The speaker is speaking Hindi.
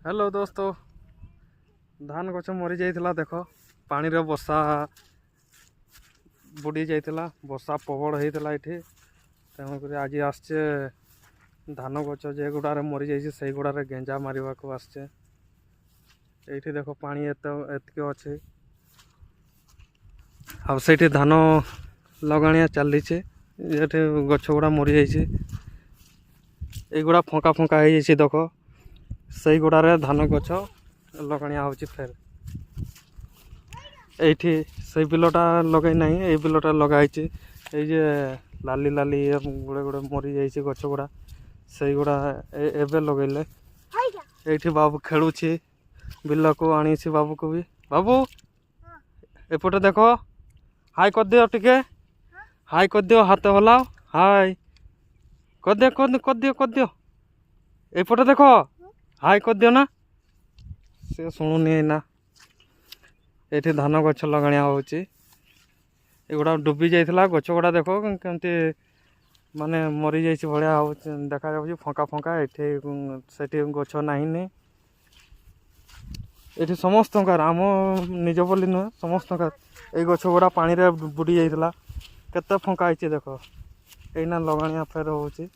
हेलो दोस्तों धान गछ मरी जाइथिला देख पानी रे वर्षा बुड़ी जाइथिला वर्षा प्रबल होइथिला एठी तेणुक आज आसचे धान गछ जे गुड़ारे मरी जाइए से गुड़ारे गेंजा मारिबा को आसचे एठी देख पानी एतके अच्छे अब से धान लगाणिया चली ये गछ गुड़ा मरी जाइए युड़ा फंका फंका हो जाइए देख से गुड़ारे धान गछ लगाणिया हो फेर एठी से बिलटा लगे ना ये बिलटा लगाई ये लाली लाली गुड़े गुड़े मरी जाइए गछ गुड़ा से गुड़ा एबे लगेले एठी बाबू खेलुछि बिल को आनी बाबू को भी बाबू एपटे देख हाय कर दियो टिके हाय कर दियो हाथ हलाओ हाय कर दियो कर दियो कर दियो एपटे देख हाय कर दियो ना से शुणुनि ना ये धान गछ लगाणिया होची एगुड़ा डुबी जाइथिला गछ गुड़ा देख केमती माने मरी जाइछि भलिया हो देखा जाउछि फंका फंका एठी सेठी गछ नाही एठी समस्तकार आम निज बोली नुहे समस्तकार ए गछ गुड़ा पानी रे बुड़ी जाइथिला केते फंका आइछि देख एइना लगाणिया फेर होची।